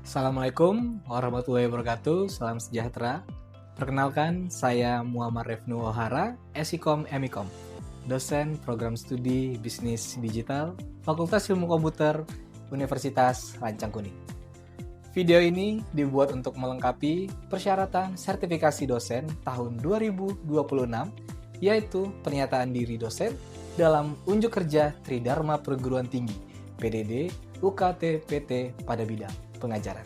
Assalamualaikum warahmatullahi wabarakatuh, salam sejahtera. Perkenalkan, saya Muhammad Refnu Ohara, Esikom Emikom, dosen program studi bisnis digital, Fakultas Ilmu Komputer, Universitas Lancang Kuning. Video ini dibuat untuk melengkapi persyaratan sertifikasi dosen tahun 2026, yaitu pernyataan diri dosen dalam unjuk kerja Tridharma Perguruan Tinggi, PDD, UKT, PT pada bidang pengajaran.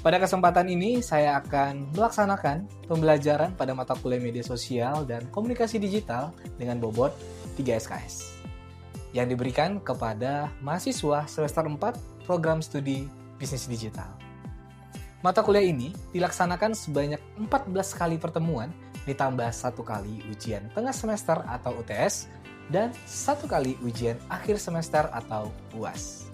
Pada kesempatan ini, saya akan melaksanakan pembelajaran pada mata kuliah media sosial dan komunikasi digital dengan bobot 3 SKS yang diberikan kepada mahasiswa semester 4 program studi bisnis digital. Mata kuliah ini dilaksanakan sebanyak 14 kali pertemuan ditambah 1 kali ujian tengah semester atau UTS dan 1 kali ujian akhir semester atau UAS.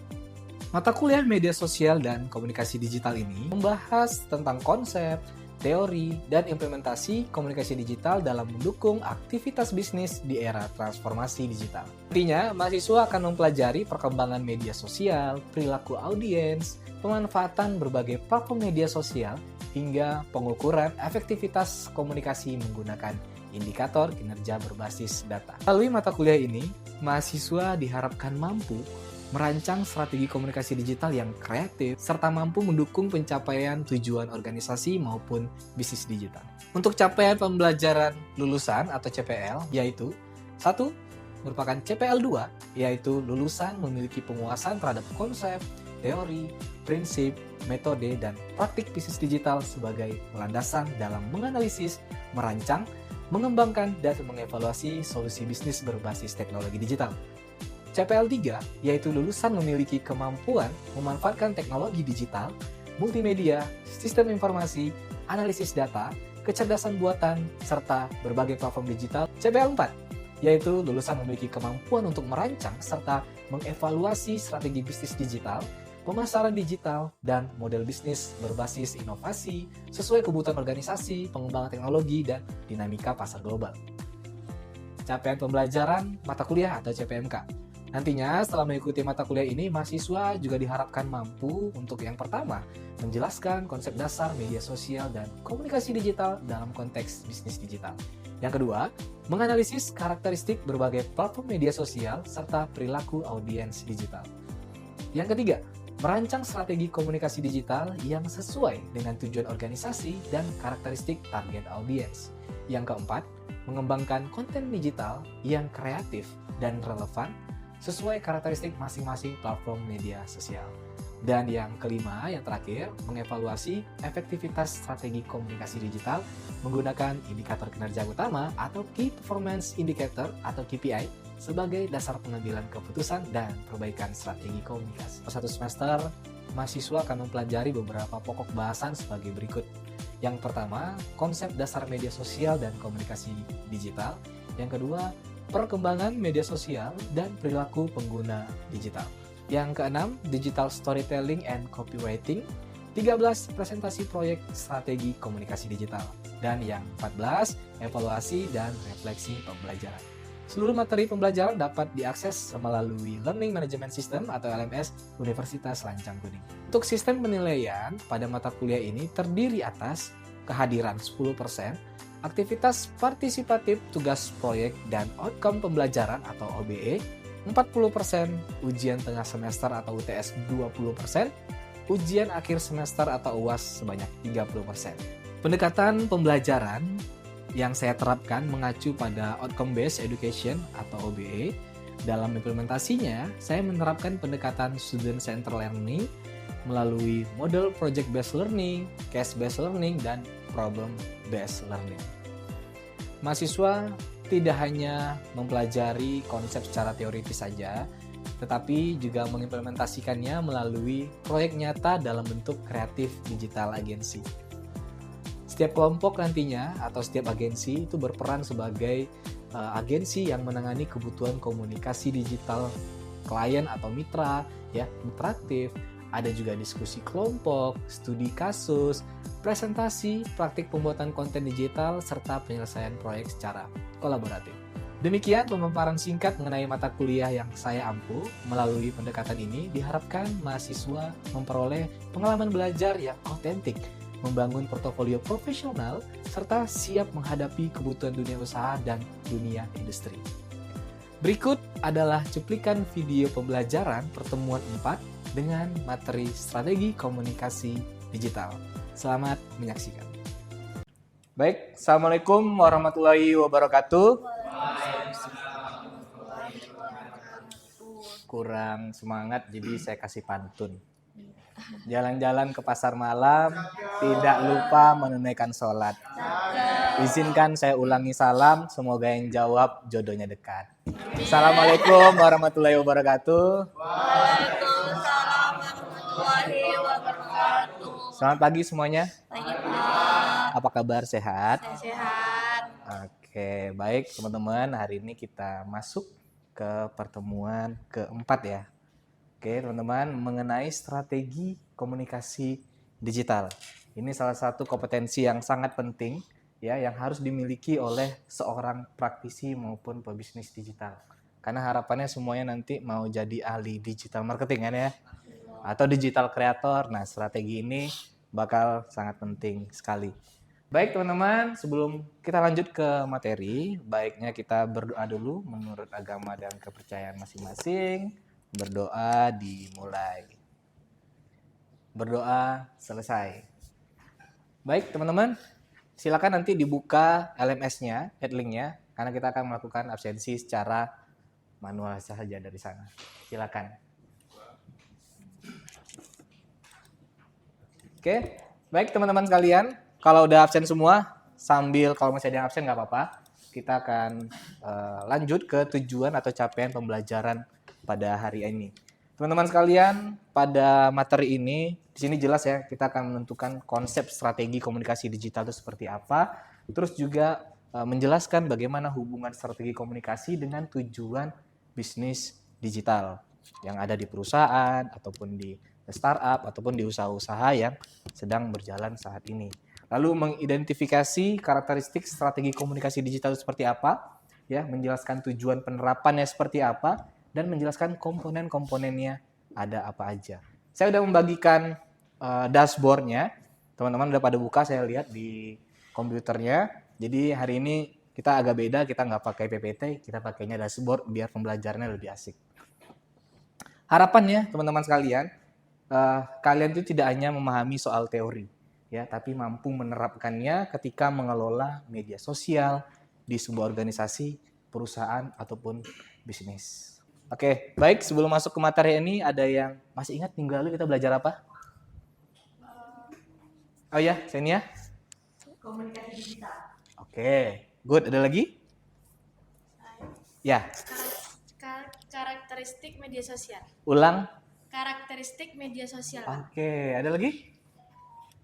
Mata kuliah media sosial dan komunikasi digital ini membahas tentang konsep, teori, dan implementasi komunikasi digital dalam mendukung aktivitas bisnis di era transformasi digital. Artinya, mahasiswa akan mempelajari perkembangan media sosial, perilaku audiens, pemanfaatan berbagai platform media sosial, hingga pengukuran efektivitas komunikasi menggunakan indikator kinerja berbasis data. Melalui mata kuliah ini, mahasiswa diharapkan mampu merancang strategi komunikasi digital yang kreatif, serta mampu mendukung pencapaian tujuan organisasi maupun bisnis digital. Untuk capaian pembelajaran lulusan atau CPL, yaitu 1. Merupakan CPL 2, yaitu lulusan memiliki penguasaan terhadap konsep, teori, prinsip, metode, dan praktik bisnis digital sebagai landasan dalam menganalisis, merancang, mengembangkan, dan mengevaluasi solusi bisnis berbasis teknologi digital. CPL 3, yaitu lulusan memiliki kemampuan memanfaatkan teknologi digital, multimedia, sistem informasi, analisis data, kecerdasan buatan, serta berbagai platform digital. CPL 4, yaitu lulusan memiliki kemampuan untuk merancang serta mengevaluasi strategi bisnis digital, pemasaran digital, dan model bisnis berbasis inovasi sesuai kebutuhan organisasi, pengembangan teknologi, dan dinamika pasar global. Capaian pembelajaran mata kuliah atau CPMK. Nantinya, setelah mengikuti mata kuliah ini, mahasiswa juga diharapkan mampu untuk yang pertama, menjelaskan konsep dasar media sosial dan komunikasi digital dalam konteks bisnis digital. Yang kedua, menganalisis karakteristik berbagai platform media sosial serta perilaku audiens digital. Yang ketiga, merancang strategi komunikasi digital yang sesuai dengan tujuan organisasi dan karakteristik target audiens. Yang keempat, mengembangkan konten digital yang kreatif dan relevan sesuai karakteristik masing-masing platform media sosial. Dan yang kelima, yang terakhir, mengevaluasi efektivitas strategi komunikasi digital menggunakan indikator kinerja utama atau Key Performance Indicator atau KPI sebagai dasar pengambilan keputusan dan perbaikan strategi komunikasi. Satu semester, mahasiswa akan mempelajari beberapa pokok bahasan sebagai berikut. Yang pertama, konsep dasar media sosial dan komunikasi digital. Yang kedua, perkembangan media sosial dan perilaku pengguna digital. Yang keenam, digital storytelling and copywriting. 13, presentasi proyek strategi komunikasi digital. Dan yang 14, evaluasi dan refleksi pembelajaran. Seluruh materi pembelajaran dapat diakses melalui Learning Management System atau LMS Universitas Lancang Kuning. Untuk sistem penilaian pada mata kuliah ini terdiri atas kehadiran 10%, aktivitas partisipatif tugas proyek dan outcome pembelajaran atau OBE, 40%, ujian tengah semester atau UTS 20%, ujian akhir semester atau UAS sebanyak 30%. Pendekatan pembelajaran yang saya terapkan mengacu pada Outcome Based Education atau OBE. Dalam implementasinya, saya menerapkan pendekatan Student Centered Learning melalui model Project Based Learning, Case Based Learning, dan Problem Based Learning. Mahasiswa tidak hanya mempelajari konsep secara teoritis saja, tetapi juga mengimplementasikannya melalui proyek nyata dalam bentuk kreatif digital agency. Setiap kelompok nantinya atau setiap agensi itu berperan sebagai agensi yang menangani kebutuhan komunikasi digital klien atau mitra, ya, interaktif. Ada juga diskusi kelompok, studi kasus, presentasi, praktik pembuatan konten digital, serta penyelesaian proyek secara kolaboratif. Demikian pemaparan singkat mengenai mata kuliah yang saya ampu. Melalui pendekatan ini diharapkan mahasiswa memperoleh pengalaman belajar yang autentik, membangun portofolio profesional, serta siap menghadapi kebutuhan dunia usaha dan dunia industri. Berikut adalah cuplikan video pembelajaran pertemuan 4 dengan materi strategi komunikasi digital. Selamat menyaksikan. Baik, Assalamualaikum warahmatullahi wabarakatuh. Kurang semangat, jadi saya kasih pantun. Jalan-jalan ke pasar malam, tidak lupa menunaikan sholat. Izinkan saya ulangi salam, semoga yang jawab jodohnya dekat. Assalamualaikum warahmatullahi wabarakatuh. Waalaikumsalam warahmatullahi wabarakatuh. Selamat pagi semuanya. Pagi Pak. Apa kabar, sehat? Saya sehat. Oke, baik teman-teman. Hari ini kita masuk ke pertemuan keempat ya. Oke, teman-teman, mengenai strategi komunikasi digital. Ini salah satu kompetensi yang sangat penting ya, yang harus dimiliki oleh seorang praktisi maupun pebisnis digital. Karena harapannya semuanya nanti mau jadi ahli digital marketing kan ya, atau digital creator. Nah, strategi ini bakal sangat penting sekali. Baik teman-teman, sebelum kita lanjut ke materi, baiknya kita berdoa dulu menurut agama dan kepercayaan masing-masing. Berdoa dimulai. Berdoa selesai. Baik teman-teman, silakan nanti dibuka LMS-nya, headlink-nya, karena kita akan melakukan absensi secara manual saja dari sana. Silakan. Oke, baik teman-teman sekalian. Kalau udah absen semua, sambil kalau masih ada yang absen nggak apa-apa, kita akan lanjut ke tujuan atau capaian pembelajaran pada hari ini. Teman-teman sekalian, pada materi ini, di sini jelas ya, kita akan menentukan konsep strategi komunikasi digital itu seperti apa, terus juga menjelaskan bagaimana hubungan strategi komunikasi dengan tujuan bisnis digital yang ada di perusahaan, ataupun di startup, ataupun di usaha-usaha yang sedang berjalan saat ini. Lalu mengidentifikasi karakteristik strategi komunikasi digital itu seperti apa, ya, menjelaskan tujuan penerapannya seperti apa, dan menjelaskan komponen-komponennya ada apa aja. Saya sudah membagikan dashboardnya, teman-teman udah pada buka, saya lihat di komputernya. Jadi hari ini kita agak beda, kita nggak pakai PPT, kita pakainya dashboard biar pembelajarannya lebih asik. Harapannya teman-teman sekalian, kalian itu tidak hanya memahami soal teori, ya, tapi mampu menerapkannya ketika mengelola media sosial di sebuah organisasi, perusahaan, ataupun bisnis. Oke, baik, sebelum masuk ke materi ini, ada yang masih ingat minggu lalu kita belajar apa? Oh ya, Senia? Komunikasi digital. Oke, good. Ada lagi? Ya. Karakteristik media sosial. Ulang. Karakteristik media sosial. Oke, ada lagi?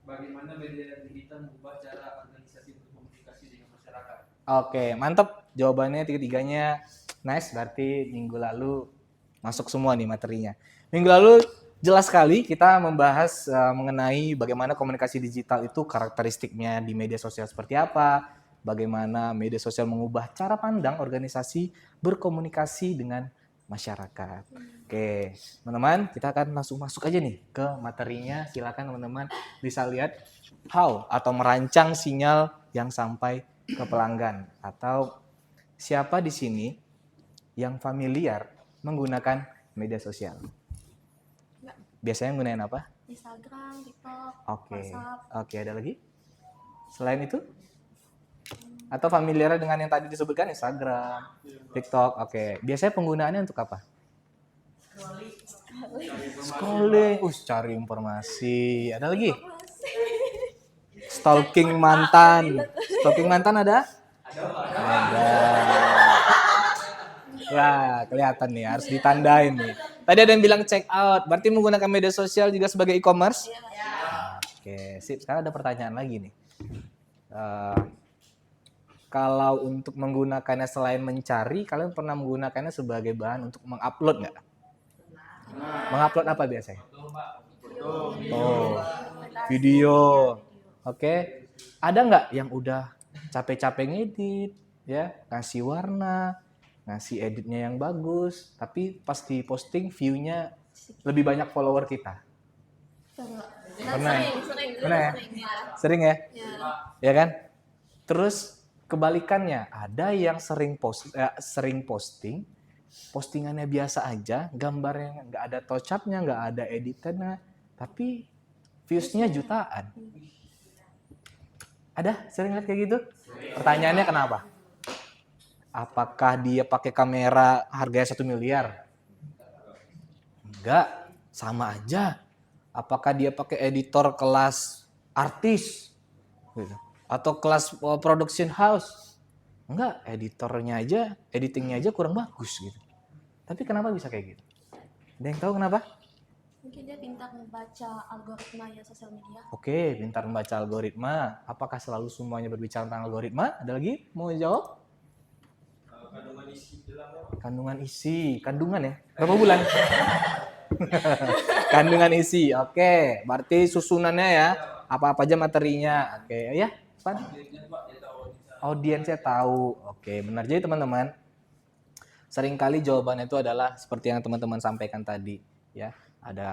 Bagaimana media digital mengubah cara organisasi berkomunikasi dengan masyarakat? Oke, mantap. Jawabannya tiga-tiganya nice. Berarti minggu lalu masuk semua nih materinya. Minggu lalu jelas sekali kita membahas mengenai bagaimana komunikasi digital itu karakteristiknya di media sosial seperti apa, bagaimana media sosial mengubah cara pandang organisasi berkomunikasi dengan masyarakat. Oke, teman-teman, kita akan langsung masuk aja nih ke materinya. Silakan teman-teman bisa lihat how atau merancang sinyal yang sampai ke pelanggan, atau siapa di sini yang familiar menggunakan media sosial. Biasanya gunain apa? Instagram, TikTok, Oke. WhatsApp. Oke, ada lagi? Selain itu? Atau familiar dengan yang tadi disebutkan Instagram, TikTok. Oke. Biasanya penggunaannya untuk apa? Scrolling. Cari informasi. Ada lagi? Stalking mantan. Stalking mantan ada? Ada. Wah, kelihatan nih, harus ditandain nih. Tadi ada yang bilang check out, berarti menggunakan media sosial juga sebagai e-commerce? Oke, sip. Sekarang ada pertanyaan lagi nih. Kalau untuk menggunakannya selain mencari, kalian pernah menggunakannya sebagai bahan untuk mengupload nggak? Mengupload apa biasanya? Oh, video. Oke. Ada nggak yang udah capek-capek ngedit, ya, kasih warna, ngasih editnya yang bagus, tapi pas di posting view-nya lebih banyak follower kita. Pernah ya? Pernah ya? Sering ya? Ya kan? Terus kebalikannya, ada yang sering posting, postingannya biasa aja, gambarnya nggak ada touch up-nya, nggak ada editannya, tapi views-nya jutaan. Ada sering lihat kayak gitu? Pertanyaannya kenapa? Apakah dia pakai kamera harganya 1 miliar? Enggak, sama aja. Apakah dia pakai editor kelas artis? Gitu. Atau kelas production house? Enggak, editingnya aja kurang bagus gitu. Tapi kenapa bisa kayak gitu? Ada yang tahu kenapa? Mungkin dia pintar membaca algoritma ya sosial media. Oke, pintar membaca algoritma. Apakah selalu semuanya berbicara tentang algoritma? Ada lagi mau jawab? Kandungan ya? Berapa bulan? Kandungan isi. Oke, berarti susunannya ya. Apa-apa aja materinya. Oke, ya. Pan? Audiensnya tahu. Oke, benar. Jadi teman-teman, seringkali jawabannya itu adalah seperti yang teman-teman sampaikan tadi, ya. Ada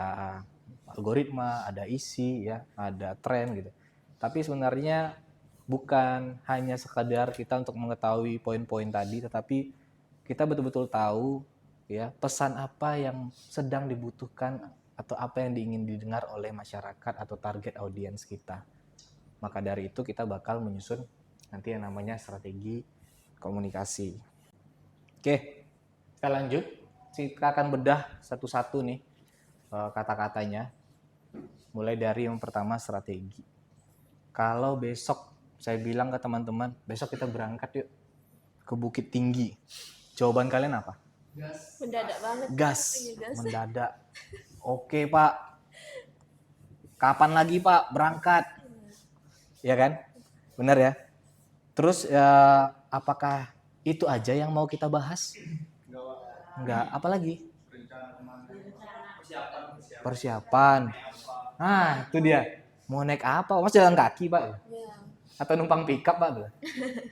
algoritma, ada isi, ya, ada tren gitu. Tapi sebenarnya bukan hanya sekadar kita untuk mengetahui poin-poin tadi, tetapi kita betul-betul tahu ya pesan apa yang sedang dibutuhkan atau apa yang ingin didengar oleh masyarakat atau target audiens kita. Maka dari itu kita bakal menyusun nanti yang namanya strategi komunikasi. Oke, kita lanjut. Kita akan bedah satu-satu nih kata-katanya. Mulai dari yang pertama, strategi. Kalau besok saya bilang ke teman-teman, besok kita berangkat yuk ke Bukit Tinggi. Jawaban kalian apa? Mendadak banget. Gas. Mendadak. Oke, Pak. Kapan lagi, Pak, berangkat? Ya kan? Benar ya? Terus apakah itu aja yang mau kita bahas? Enggak. Apa lagi? Persiapan. Nah, itu dia. Mau naik apa? Mas jalan kaki, Pak? Atau numpang pickup, Pak?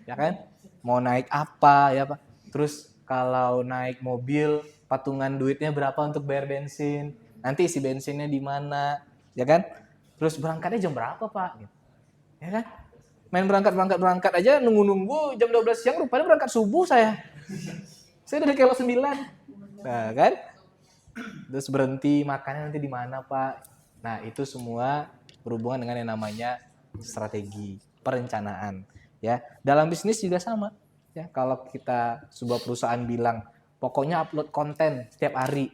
Ya kan? Mau naik apa ya, Pak? Terus kalau naik mobil, patungan duitnya berapa untuk bayar bensin? Nanti isi bensinnya di mana? Ya kan? Terus berangkatnya jam berapa, Pak? Ya kan? Main berangkat aja nunggu-nunggu jam 12 siang, rupanya berangkat subuh saya. Saya dari kilo 9. Nah, kan? Terus berhenti makannya nanti di mana, Pak? Nah, itu semua berhubungan dengan yang namanya strategi, perencanaan, ya. Dalam bisnis juga sama, ya. Kalau kita sebuah perusahaan bilang, pokoknya upload konten setiap hari.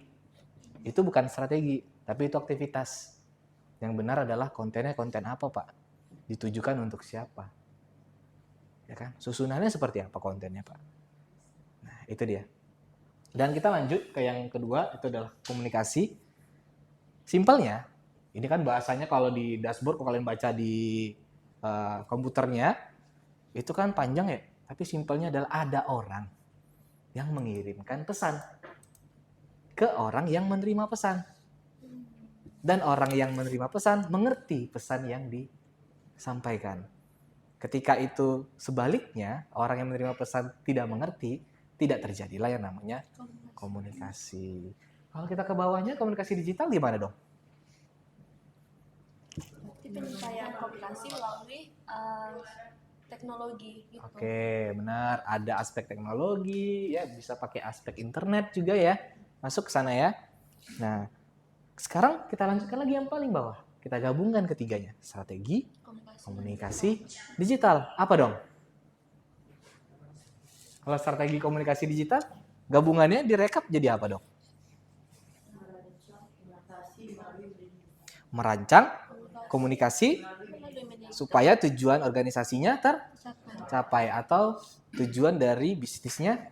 Itu bukan strategi, tapi itu aktivitas. Yang benar adalah kontennya konten apa, Pak? Ditujukan untuk siapa? Ya kan? Susunannya seperti apa kontennya, Pak? Nah, itu dia. Dan kita lanjut ke yang kedua, itu adalah komunikasi. Simpelnya, ini kan bahasanya kalau di dashboard, kalau kalian baca di komputernya, itu kan panjang ya. Tapi simpelnya adalah ada orang yang mengirimkan pesan ke orang yang menerima pesan. Dan orang yang menerima pesan mengerti pesan yang disampaikan. Ketika itu sebaliknya, orang yang menerima pesan tidak mengerti, tidak terjadilah yang namanya komunikasi. Kalau kita ke bawahnya, komunikasi digital gimana dong? Penyampaian komunikasi melalui teknologi gitu. Oke, benar. Ada aspek teknologi, ya bisa pakai aspek internet juga ya. Masuk ke sana ya. Nah, sekarang kita lanjutkan lagi yang paling bawah. Kita gabungkan ketiganya. Strategi, komunikasi digital. Apa dong? Kalau strategi komunikasi digital, gabungannya direkap jadi apa dong? Merancang komunikasi supaya tujuan organisasinya tercapai atau tujuan dari bisnisnya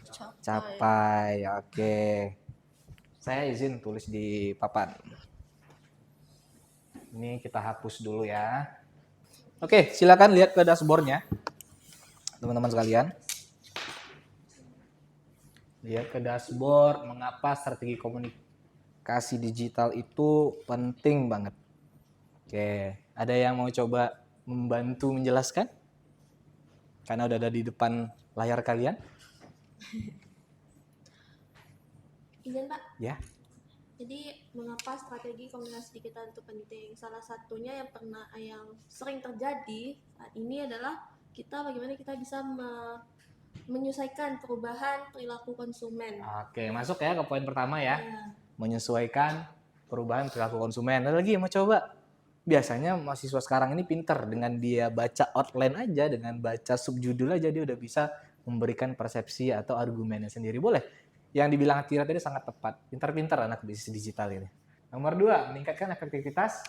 tercapai. Oke. Saya izin tulis di papan. Ini kita hapus dulu ya. Oke, silakan lihat ke dashboardnya, teman-teman sekalian. Lihat ke dashboard, mengapa strategi komunikasi digital itu penting banget. Oke, ada yang mau coba membantu menjelaskan? Karena udah ada di depan layar kalian. Izin Pak. Ya. Jadi mengapa strategi komunikasi digital itu penting? Salah satunya yang sering terjadi saat ini adalah bagaimana kita bisa menyesuaikan perubahan perilaku konsumen. Oke, masuk ya ke poin pertama ya. Ya. Menyesuaikan perubahan perilaku konsumen. Ada lagi yang mau coba? Biasanya mahasiswa sekarang ini pinter dengan dia baca outline aja, dengan baca subjudul aja dia udah bisa memberikan persepsi atau argumennya sendiri. Boleh? Yang dibilang Tira tadi sangat tepat. Pintar-pintar anak bisnis digital ini. Nomor 2, meningkatkan efektivitas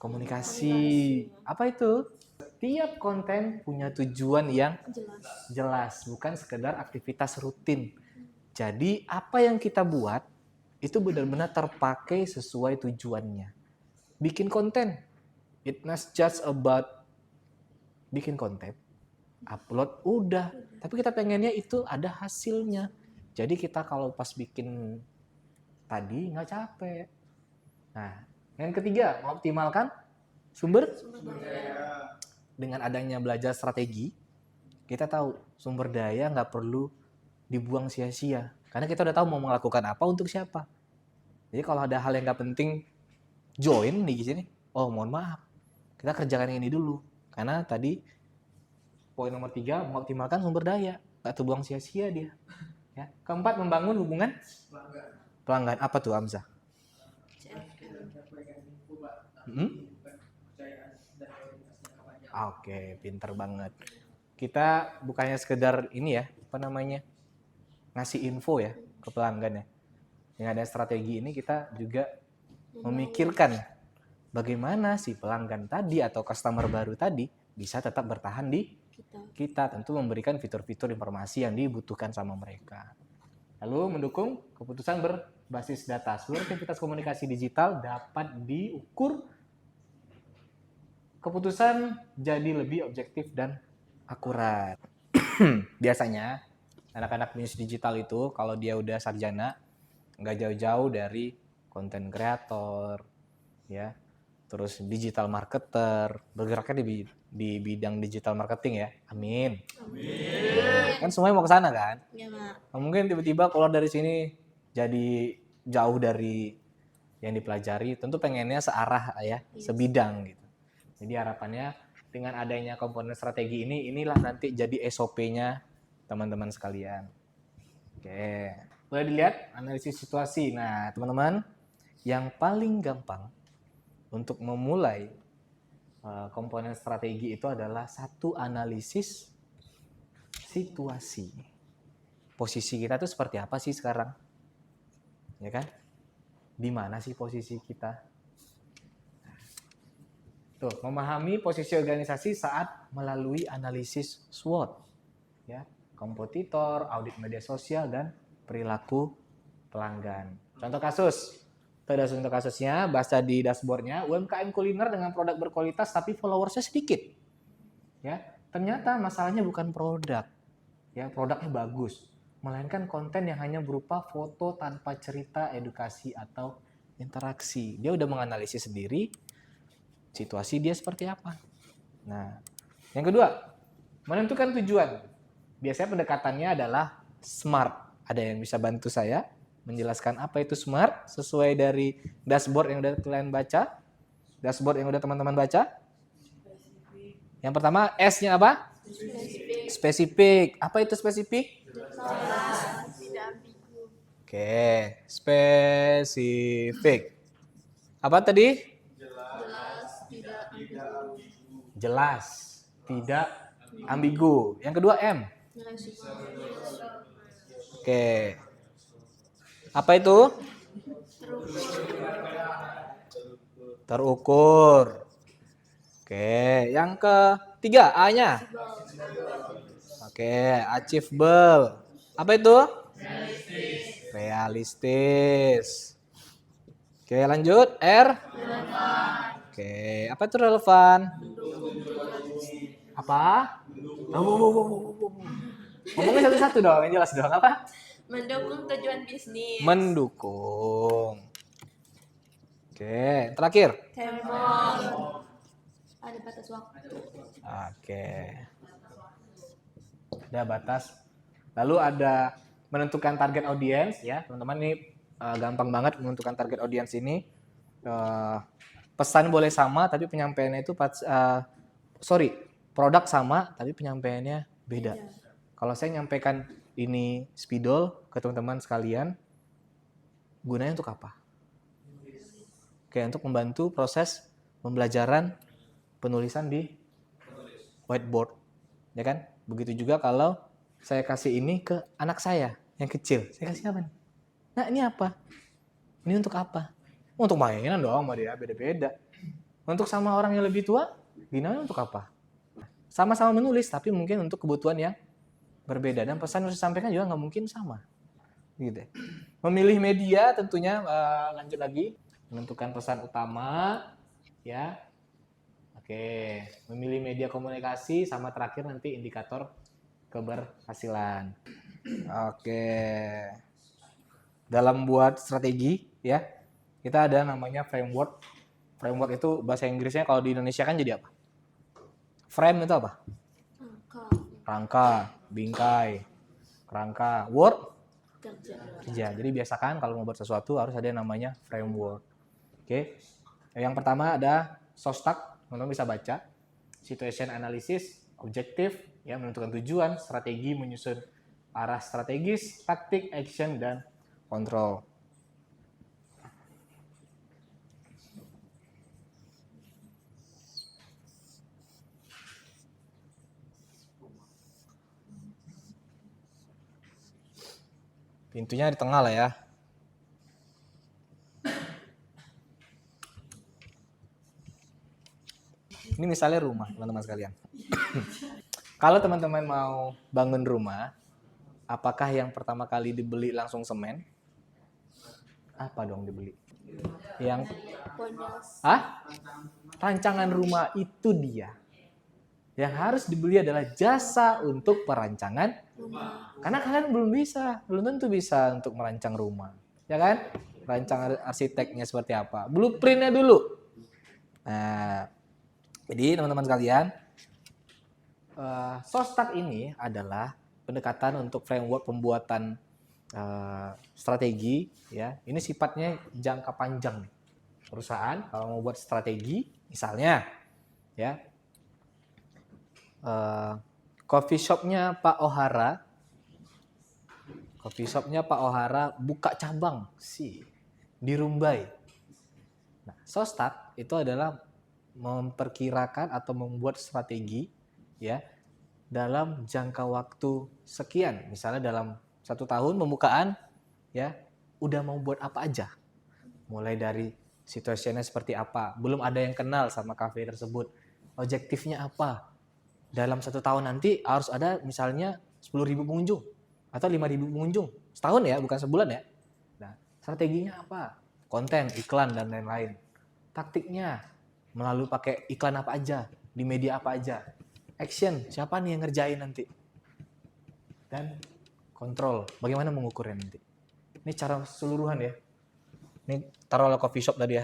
komunikasi. Apa itu? Setiap konten punya tujuan yang jelas, bukan sekedar aktivitas rutin. Jadi apa yang kita buat itu benar-benar terpakai sesuai tujuannya. Bikin konten, it not just about bikin konten, upload udah, tapi kita pengennya itu ada hasilnya. Jadi kita kalau pas bikin tadi nggak capek. Nah, yang ketiga, mengoptimalkan sumber daya. Dengan adanya belajar strategi, kita tahu sumber daya nggak perlu dibuang sia-sia. Karena kita udah tahu mau melakukan apa untuk siapa. Jadi kalau ada hal yang nggak penting, join nih di sini. Oh mohon maaf, kita kerjakan yang ini dulu. Karena tadi poin nomor 3, mengoptimalkan sumber daya. Nggak terbuang sia-sia dia. Ya. Keempat, membangun hubungan pelanggan. Apa tuh Hamzah? Oke, pinter banget. Kita bukannya sekedar ini ya, apa namanya, ngasih info ya ke pelanggan ya. Dengan ada strategi ini kita juga memikirkan bagaimana si pelanggan tadi atau customer baru tadi bisa tetap bertahan di kita. Tentu memberikan fitur-fitur informasi yang dibutuhkan sama mereka. Lalu mendukung keputusan berbasis data. Seluruh aktivitas komunikasi digital dapat diukur keputusan jadi lebih objektif dan akurat. Biasanya anak-anak bisnis digital itu kalau dia udah sarjana nggak jauh-jauh dari konten kreator, ya, terus digital marketer, bergeraknya di bidang digital marketing ya. Amin. Amin. Kan semuanya mau ke sana kan? Ya, Pak. Nah, mungkin tiba-tiba keluar dari sini jadi jauh dari yang dipelajari. Tentu pengennya searah ya, sebidang gitu. Jadi harapannya dengan adanya komponen strategi ini, inilah nanti jadi SOP-nya teman-teman sekalian. Oke, boleh dilihat analisis situasi. Nah, teman-teman, yang paling gampang untuk memulai komponen strategi itu adalah satu, analisis situasi. Posisi kita tuh seperti apa sih sekarang? Ya kan? Di mana sih posisi kita? Tuh, memahami posisi organisasi saat melalui analisis SWOT, ya, kompetitor, audit media sosial, dan perilaku pelanggan. Contoh kasus, itu ada contoh kasusnya, baca di dashboardnya, UMKM kuliner dengan produk berkualitas tapi followersnya sedikit. Ya, ternyata masalahnya bukan produk, ya, produknya bagus, melainkan konten yang hanya berupa foto tanpa cerita, edukasi, atau interaksi. Dia udah menganalisis sendiri situasi dia seperti apa. Nah, yang kedua, menentukan tujuan. Biasanya pendekatannya adalah SMART. Ada yang bisa bantu saya menjelaskan apa itu SMART sesuai dari dashboard yang udah kalian baca? Dashboard yang udah teman-teman baca? Yang pertama, S-nya apa? Spesifik. Apa itu spesifik? Oke, spesifik. Apa tadi? Jelas, tidak ambigu. Yang kedua, M. Oke. Apa itu? Terukur. Oke, yang ketiga, A-nya. Oke, achievable. Apa itu? Realistis. Oke, lanjut. R. Oke, apa itu relevan? Apa? Ngomongnya satu-satu dong, yang jelas dong. Apa? Mendukung tujuan bisnis. Mendukung. Oke, terakhir. Tempo. Ada batas waktu. Oke. Ada batas Lalu ada menentukan target audiens ya, teman-teman. Ini gampang banget menentukan target audiens ini. Pesan boleh sama tapi penyampaiannya itu produk sama tapi penyampaiannya beda. Kalau saya nyampaikan ini spidol ke teman-teman sekalian, gunanya untuk apa? Kayak untuk membantu proses pembelajaran penulisan di whiteboard, ya kan? Begitu juga kalau saya kasih ini ke anak saya yang kecil, saya kasih apa nih? Nah, ini apa? Ini untuk apa? Untuk mainan dong, sama dia beda-beda. Untuk sama orang yang lebih tua, gunanya untuk apa? Sama-sama menulis, tapi mungkin untuk kebutuhan yang berbeda, dan pesan yang harus disampaikan juga nggak mungkin sama. Gitu. Memilih media tentunya, lanjut lagi, menentukan pesan utama, ya. Oke, memilih media komunikasi, sama terakhir nanti indikator keberhasilan. Oke. Dalam buat strategi, ya, kita ada namanya framework. Framework itu bahasa Inggrisnya kalau di Indonesia kan jadi apa? Frame itu apa? Rangka, bingkai, kerangka, word, kerja. Jadi biasakan kalau mau buat sesuatu harus ada yang namanya framework. Oke. Yang pertama ada SOSTAK, teman-teman bisa baca. Situation analysis, objektif, ya, menentukan tujuan, strategi, menyusun arah strategis, taktik, action, dan kontrol. Pintunya di tengah lah ya. Ini misalnya rumah, teman-teman sekalian. Kalau teman-teman mau bangun rumah, apakah yang pertama kali dibeli langsung semen? Apa dong dibeli? Yang rancangan rumah itu dia. Yang harus dibeli adalah jasa untuk perancangan rumah. Karena kalian belum tentu bisa untuk merancang rumah, ya kan? Rancangan arsiteknya seperti apa? Blueprintnya dulu. Nah, jadi teman-teman sekalian, SOSTAK ini adalah pendekatan untuk framework pembuatan strategi, ya. Ini sifatnya jangka panjang. Perusahaan kalau mau buat strategi, misalnya, ya, coffee shopnya Pak Ohara buka cabang di Rumbai. Nah, SOSTAK itu adalah memperkirakan atau membuat strategi, ya, dalam jangka waktu sekian. Misalnya dalam 1 tahun pembukaan, ya, udah mau buat apa aja. Mulai dari situasinya seperti apa, belum ada yang kenal sama kafe tersebut. Objektifnya apa? Dalam 1 tahun nanti harus ada misalnya 10.000 pengunjung atau 5.000 pengunjung. Setahun ya, bukan sebulan ya. Nah, strateginya apa? Konten, iklan, dan lain-lain. Taktiknya melalui pakai iklan apa aja, di media apa aja. Action, siapa nih yang ngerjain nanti? Dan kontrol, bagaimana mengukurnya nanti. Ini cara keseluruhan ya. Ini taruhlah coffee shop tadi ya.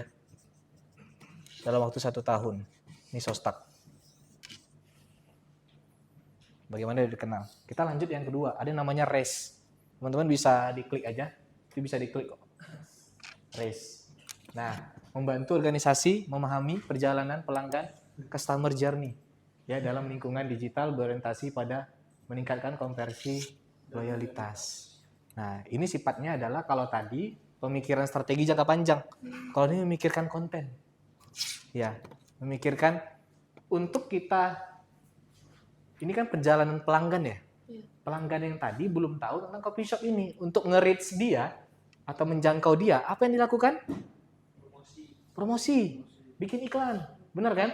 Dalam waktu 1 tahun. Ini SOSTAK. Bagaimana dikenal? Kita lanjut yang kedua. Ada namanya RACE. Teman-teman bisa diklik aja. Itu bisa diklik kok. RACE. Nah, membantu organisasi memahami perjalanan pelanggan customer journey, ya, dalam lingkungan digital berorientasi pada meningkatkan konversi loyalitas. Nah, ini sifatnya adalah kalau tadi pemikiran strategi jangka panjang. Kalau ini memikirkan konten. Ya, memikirkan untuk kita, ini kan perjalanan pelanggan ya. Pelanggan yang tadi belum tahu tentang coffee shop ini. Untuk nge-reach dia atau menjangkau dia, apa yang dilakukan? Promosi. Bikin iklan. Benar kan?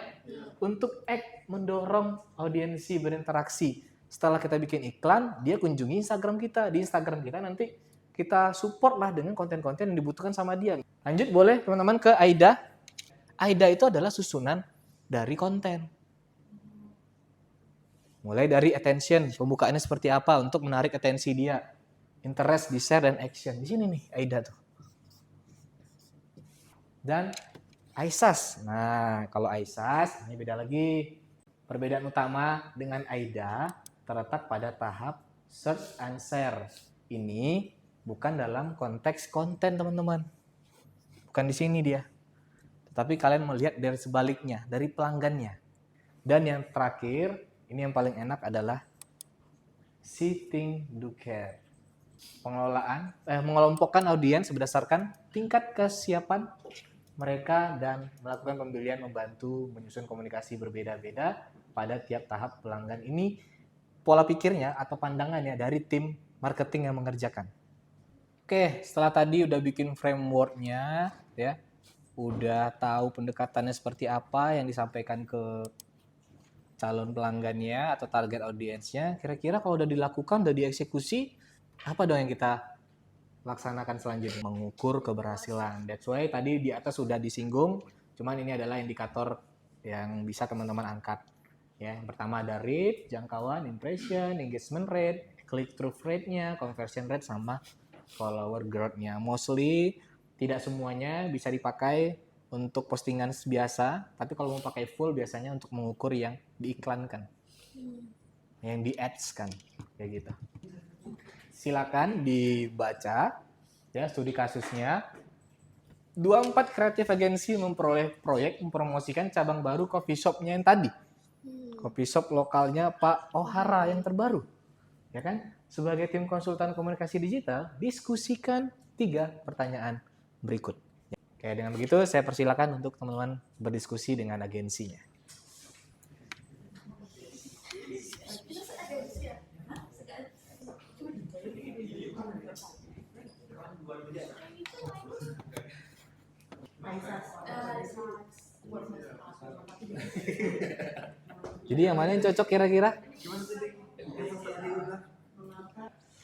Untuk mendorong audiensi berinteraksi. Setelah kita bikin iklan, dia kunjungi Instagram kita. Di Instagram kita nanti kita support lah dengan konten-konten yang dibutuhkan sama dia. Lanjut boleh teman-teman ke AIDA. AIDA itu adalah susunan dari konten. Mulai dari attention, pembukaannya seperti apa untuk menarik atensi dia. Interest, di-share, dan action. Di sini nih AIDA tuh. Dan ISAS. Nah, kalau ISAS, ini beda lagi. Perbedaan utama dengan AIDA terletak pada tahap search and share ini bukan dalam konteks konten teman-teman. Bukan di sini dia. Tetapi kalian melihat dari sebaliknya, dari pelanggannya. Dan yang terakhir, ini yang paling enak adalah see, think, do, care. Mengelompokkan audiens berdasarkan tingkat kesiapan mereka dan melakukan pembelian membantu menyusun komunikasi berbeda-beda pada tiap tahap pelanggan. Ini pola pikirnya atau pandangannya dari tim marketing yang mengerjakan. Oke, setelah tadi udah bikin frameworknya, ya, udah tahu pendekatannya seperti apa yang disampaikan ke calon pelanggannya atau target audiensnya, kira-kira kalau udah dilakukan, udah dieksekusi, apa dong yang kita laksanakan selanjutnya? Mengukur keberhasilan. That's why tadi di atas sudah disinggung, cuman ini adalah indikator yang bisa teman-teman angkat. Ya, yang pertama ada rate, jangkauan, impression, engagement rate, click-through rate-nya, conversion rate, sama follower growth-nya. Mostly tidak semuanya bisa dipakai untuk postingan biasa, tapi kalau mau pakai full biasanya untuk mengukur yang diiklankan, yang di-ads kan, kayak gitu. Silakan dibaca ya studi kasusnya. 24 kreatif agensi memperoleh proyek mempromosikan cabang baru coffee shop-nya yang tadi. Coffee shop lokalnya Pak Ohara yang terbaru. Ya kan? Sebagai tim konsultan komunikasi digital, diskusikan 3 pertanyaan berikut. Oke, dengan begitu saya persilakan untuk teman-teman berdiskusi dengan agensinya. Jadi yang mana yang cocok kira-kira?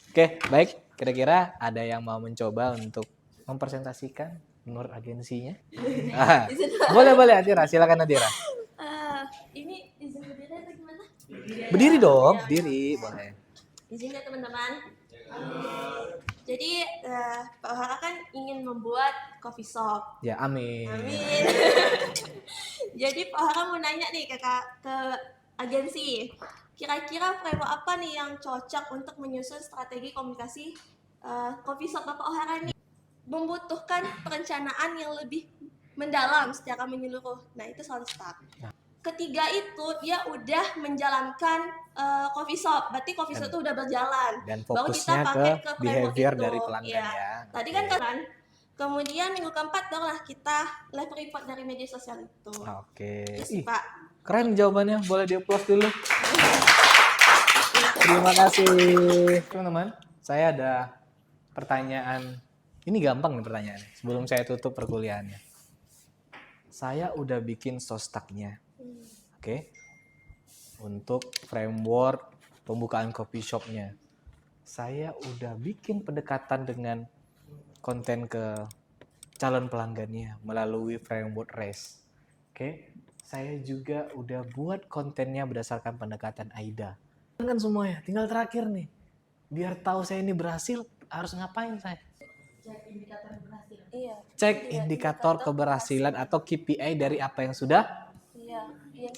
Oke, baik. Kira-kira ada yang mau mencoba untuk mempresentasikan menurut agensinya? Boleh Adira, silakan Adira. Ini izin berdiri atau gimana? Berdiri dong, berdiri, boleh. Izin ya teman-teman. Jadi Pak Ohara kan ingin membuat coffee shop. Ya, amin. Amin. Jadi Pak Ohara mau nanya nih ke agensi, kira-kira framework apa nih yang cocok untuk menyusun strategi komunikasi coffee shop Bapak Ohara nih? Membutuhkan perencanaan yang lebih mendalam secara menyeluruh. Nah, itu soal start. Ketiga itu dia udah menjalankan coffee shop, berarti coffee shop itu udah berjalan. Dan Baru kita fokusnya pakai ke framework behavior itu. dari pelanggan ya. Tadi kan kemudian minggu keempat barulah kita live report dari media sosial itu. Oke. Yes, Pak. Keren jawabannya, boleh di-applause dulu. Terima kasih. Teman-teman, saya ada pertanyaan. Ini gampang nih pertanyaannya. Sebelum saya tutup perkuliahannya. Saya udah bikin sostaknya. Oke. Untuk framework pembukaan coffee shop-nya. Saya udah bikin pendekatan dengan konten ke calon pelanggannya melalui framework RACE. Oke. Saya juga udah buat kontennya berdasarkan pendekatan AIDA. Kan semuanya, tinggal terakhir nih. Biar tahu saya ini berhasil, harus ngapain saya? Cek indikator keberhasilan. Iya. Cek indikator keberhasilan atau KPI dari apa yang sudah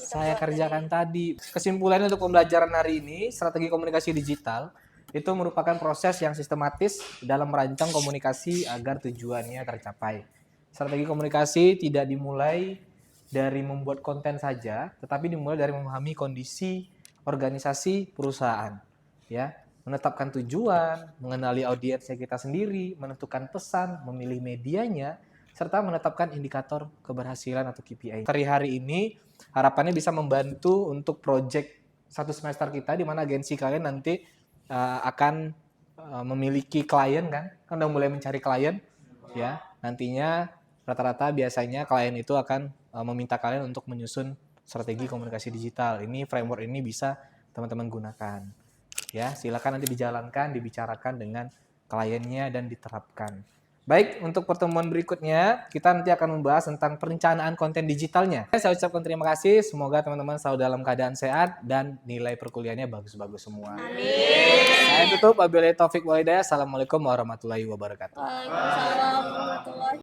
saya kerjakan tadi. Kesimpulannya untuk pembelajaran hari ini, strategi komunikasi digital itu merupakan proses yang sistematis dalam merancang komunikasi agar tujuannya tercapai. Strategi komunikasi tidak dimulai dari membuat konten saja, tetapi dimulai dari memahami kondisi organisasi perusahaan, ya, menetapkan tujuan, mengenali audiensnya kita sendiri, menentukan pesan, memilih medianya, serta menetapkan indikator keberhasilan atau KPI. Hari ini harapannya bisa membantu untuk project 1 semester kita, di mana agensi kalian nanti akan memiliki klien kan udah mulai mencari klien, ya. Nantinya rata-rata biasanya klien itu akan meminta kalian untuk menyusun strategi komunikasi digital. Ini framework ini bisa teman-teman gunakan. Ya, silakan nanti dijalankan, dibicarakan dengan kliennya dan diterapkan. Baik, untuk pertemuan berikutnya kita nanti akan membahas tentang perencanaan konten digitalnya. Saya ucapkan terima kasih, semoga teman-teman selalu dalam keadaan sehat dan nilai perkuliahannya bagus-bagus semua. Amin. Saya tutup, wabillahi taufik walhidayah. Assalamualaikum warahmatullahi wabarakatuh. Waalaikumsalam warahmatullahi